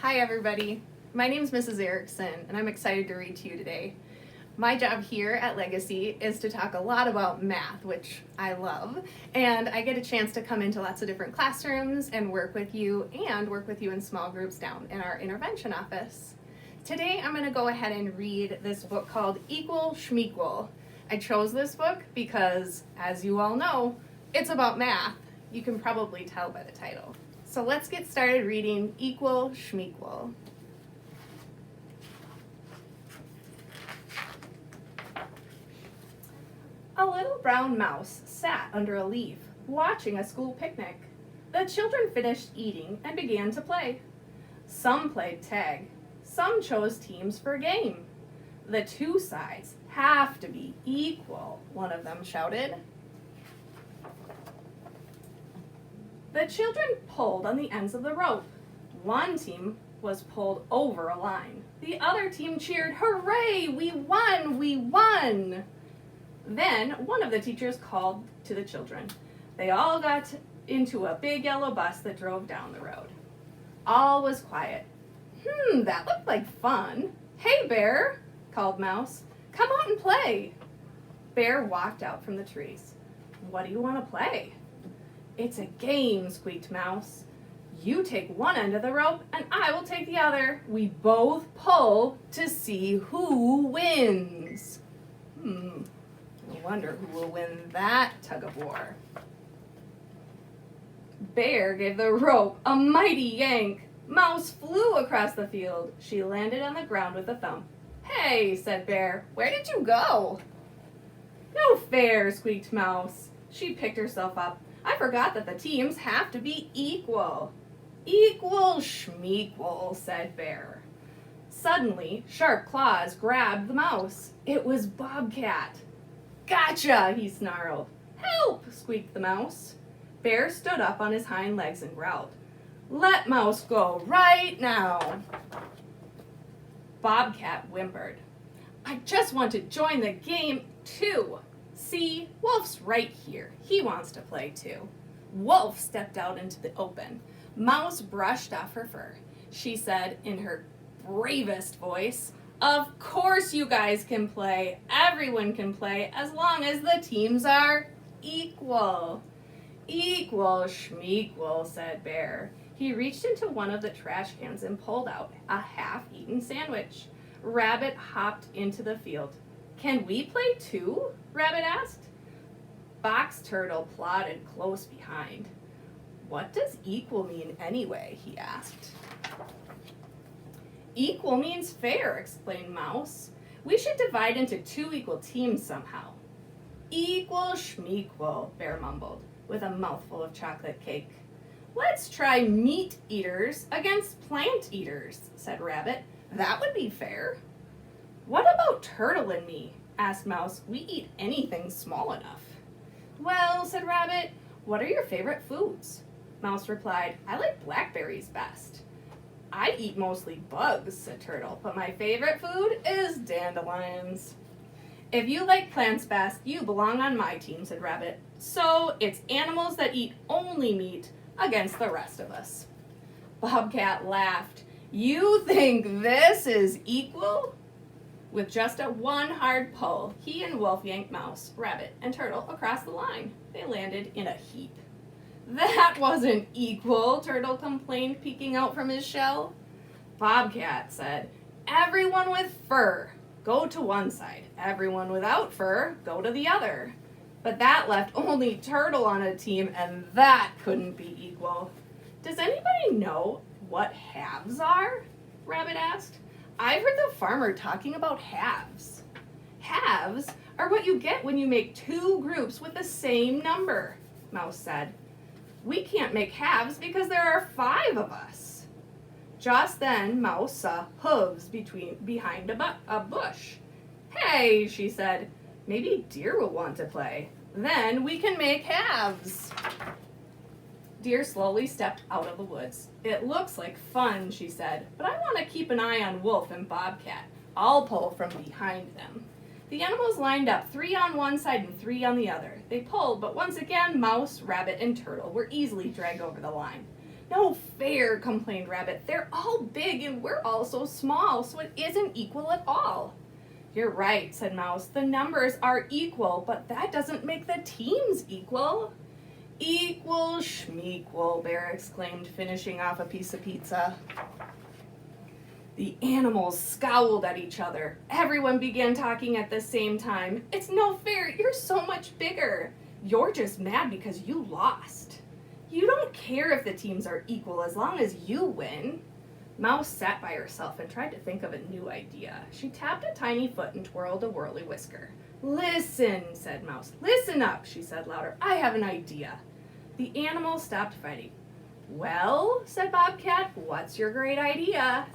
Hi everybody, my name is Mrs. Erickson and I'm excited to read to you today. My job here at Legacy is to talk a lot about math, which I love, and I get a chance to come into lots of different classrooms and work with you in small groups down in our intervention office. Today I'm going to go ahead and read this book called Equal Schmeequal. I chose this book because, as you all know, it's about math. You can probably tell by the title. So let's get started reading Equal Schmeequal. A little brown mouse sat under a leaf, watching a school picnic. The children finished eating and began to play. Some played tag. Some chose teams for a game. The two sides have to be equal, one of them shouted. The children pulled on the ends of the rope. One team was pulled over a line. The other team cheered, "Hooray, we won, we won!" Then one of the teachers called to the children. They all got into a big yellow bus that drove down the road. All was quiet. That looked like fun. "Hey, Bear," called Mouse. "Come out and play." Bear walked out from the trees. "What do you want to play?" "It's a game," squeaked Mouse. "You take one end of the rope and I will take the other. We both pull to see who wins." I wonder who will win that tug of war. Bear gave the rope a mighty yank. Mouse flew across the field. She landed on the ground with a thump. "Hey," said Bear, "where did you go?" "No fair," squeaked Mouse. She picked herself up. "I forgot that the teams have to be equal." "Equal schmeequal," said Bear. Suddenly, sharp claws grabbed the mouse. It was Bobcat. "Gotcha," he snarled. "Help," squeaked the mouse. Bear stood up on his hind legs and growled. "Let Mouse go right now." Bobcat whimpered. "I just want to join the game too. See, Wolf's right here. He wants to play too." Wolf stepped out into the open. Mouse brushed off her fur. She said in her bravest voice, "Of course you guys can play. Everyone can play as long as the teams are equal." "Equal schmeequal," said Bear. He reached into one of the trash cans and pulled out a half-eaten sandwich. Rabbit hopped into the field. "Can we play too?" Rabbit asked. Box Turtle plodded close behind. "What does equal mean anyway?" he asked. "Equal means fair," explained Mouse. "We should divide into two equal teams somehow." "Equal schmeequal," Bear mumbled, with a mouthful of chocolate cake. "Let's try meat eaters against plant eaters," said Rabbit. "That would be fair." "What about Turtle and me?" asked Mouse. "We eat anything small enough." "Well," said Rabbit, "what are your favorite foods?" Mouse replied, "I like blackberries best." "I eat mostly bugs," said Turtle, "but my favorite food is dandelions." "If you like plants best, you belong on my team," said Rabbit. "So it's animals that eat only meat against the rest of us." Bobcat laughed. "You think this is equal?" With just one hard pull, he and Wolf yanked Mouse, Rabbit, and Turtle across the line. They landed in a heap. "That wasn't equal," Turtle complained, peeking out from his shell. Bobcat said, "Everyone with fur, go to one side. Everyone without fur, go to the other." But that left only Turtle on a team, and that couldn't be equal. "Does anybody know what halves are?" Rabbit asked. "I've heard the farmer talking about halves." "Halves are what you get when you make two groups with the same number," Mouse said. "We can't make halves because there are 5 of us." Just then, Mouse saw hooves behind a bush. "Hey," she said, "maybe Deer will want to play. Then we can make halves." Deer slowly stepped out of the woods. "It looks like fun," she said, "but I want to keep an eye on Wolf and Bobcat. I'll pull from behind them." The animals lined up, 3 on one side and 3 on the other. They pulled, but once again, Mouse, Rabbit, and Turtle were easily dragged over the line. No fair, complained Rabbit. They're all big and we're all so small, so it isn't equal at all. You're right, said Mouse. The numbers are equal, but that doesn't make the teams equal. Equal schmequal, Bear exclaimed, finishing off a piece of pizza. The animals scowled at each other. Everyone began talking at the same time. It's no fair, you're so much bigger. You're just mad because you lost. You don't care if the teams are equal as long as you win. Mouse sat by herself and tried to think of a new idea. She tapped a tiny foot and twirled a whirly whisker. Listen, said Mouse. Listen up, she said louder. I have an idea. The animals stopped fighting. Well, said Bobcat, what's your great idea?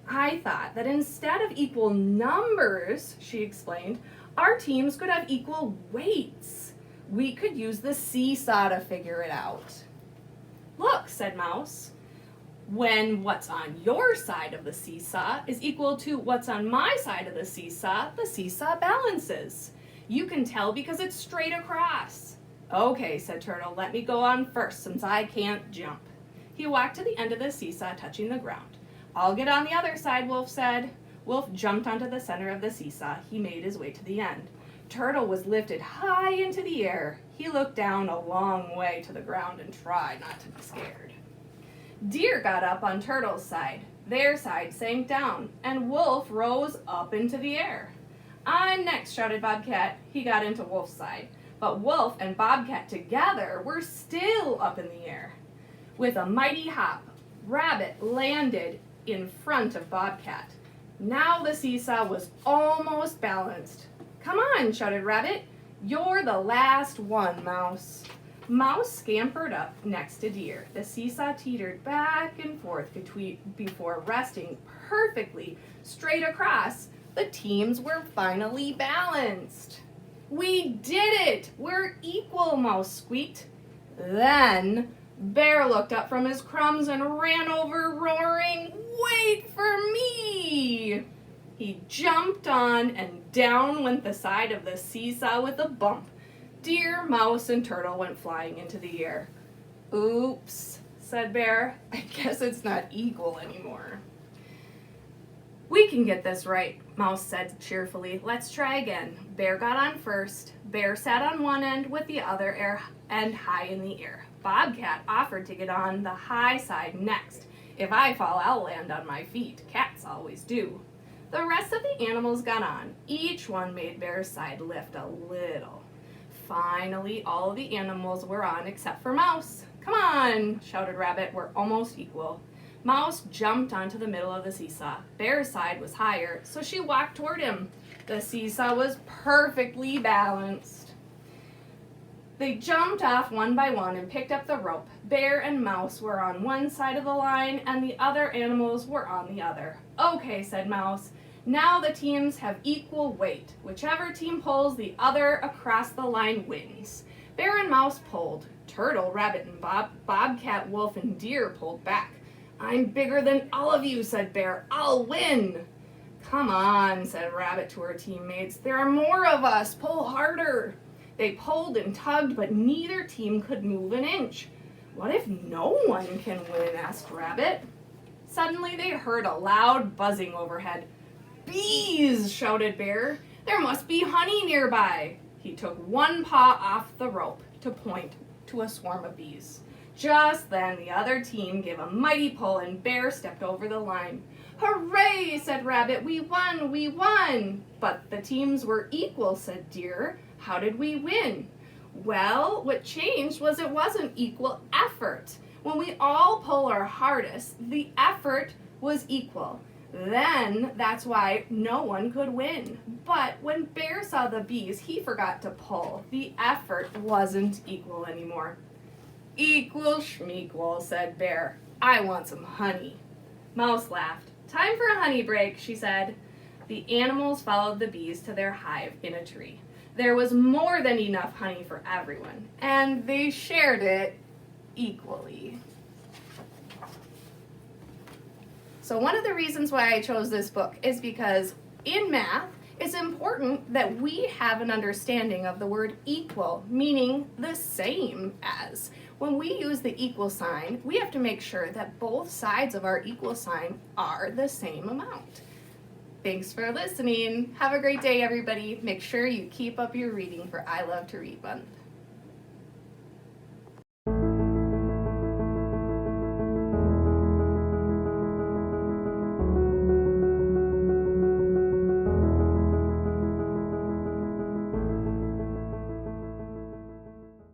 I thought that instead of equal numbers, she explained, our teams could have equal weights. We could use the seesaw to figure it out. Look, said Mouse. When what's on your side of the seesaw is equal to what's on my side of the seesaw balances. You can tell because it's straight across. Okay, said Turtle, let me go on first since I can't jump. He walked to the end of the seesaw, touching the ground. I'll get on the other side, Wolf said. Wolf jumped onto the center of the seesaw. He made his way to the end. Turtle was lifted high into the air. He looked down a long way to the ground and tried not to be scared. Deer got up on Turtle's side. Their side sank down, and Wolf rose up into the air. I'm next, shouted Bobcat. He got into Wolf's side, but Wolf and Bobcat together were still up in the air. With a mighty hop, Rabbit landed in front of Bobcat. Now the seesaw was almost balanced. Come on, shouted Rabbit. You're the last one, Mouse. Mouse scampered up next to Deer. The seesaw teetered back and forth before resting perfectly straight across. The teams were finally balanced. We did it! We're equal, Mouse squeaked. Then Bear looked up from his crumbs and ran over, roaring, Wait for me! He jumped on, and down went the side of the seesaw with a bump. Deer, Mouse, and Turtle went flying into the air. Oops, said Bear. I guess it's not equal anymore. We can get this right, Mouse said cheerfully. Let's try again. Bear got on first. Bear sat on one end with the other end high in the air. Bobcat offered to get on the high side next. If I fall, I'll land on my feet. Cats always do. The rest of the animals got on. Each one made Bear's side lift a little. Finally, all of the animals were on except for Mouse. Come on, shouted Rabbit. We're almost equal. Mouse jumped onto the middle of the seesaw. Bear's side was higher, so she walked toward him. The seesaw was perfectly balanced. They jumped off one by one and picked up the rope. Bear and Mouse were on one side of the line, and the other animals were on the other. Okay, said Mouse. Now the teams have equal weight. Whichever team pulls the other across the line wins. Bear and Mouse pulled. Turtle, Rabbit, and Bobcat, Wolf, and Deer pulled back. I'm bigger than all of you, said Bear. I'll win. Come on, said Rabbit to her teammates. There are more of us. Pull harder. They pulled and tugged, but neither team could move an inch. What if no one can win? Asked Rabbit. Suddenly they heard a loud buzzing overhead. Bees, shouted Bear. There must be honey nearby. He took one paw off the rope to point to a swarm of bees. Just then the other team gave a mighty pull and Bear stepped over the line. Hooray, said Rabbit. We won, we won. But the teams were equal, said Deer. How did we win? Well, what changed was it wasn't equal effort. When we all pull our hardest, the effort was equal. Then that's why no one could win. But when Bear saw the bees, he forgot to pull. The effort wasn't equal anymore. Equal schmequal, said Bear. I want some honey. Mouse laughed. Time for a honey break, she said. The animals followed the bees to their hive in a tree. There was more than enough honey for everyone, and they shared it equally. So one of the reasons why I chose this book is because in math, it's important that we have an understanding of the word equal, meaning the same as. When we use the equal sign, we have to make sure that both sides of our equal sign are the same amount. Thanks for listening. Have a great day, everybody. Make sure you keep up your reading for I Love to Read Month.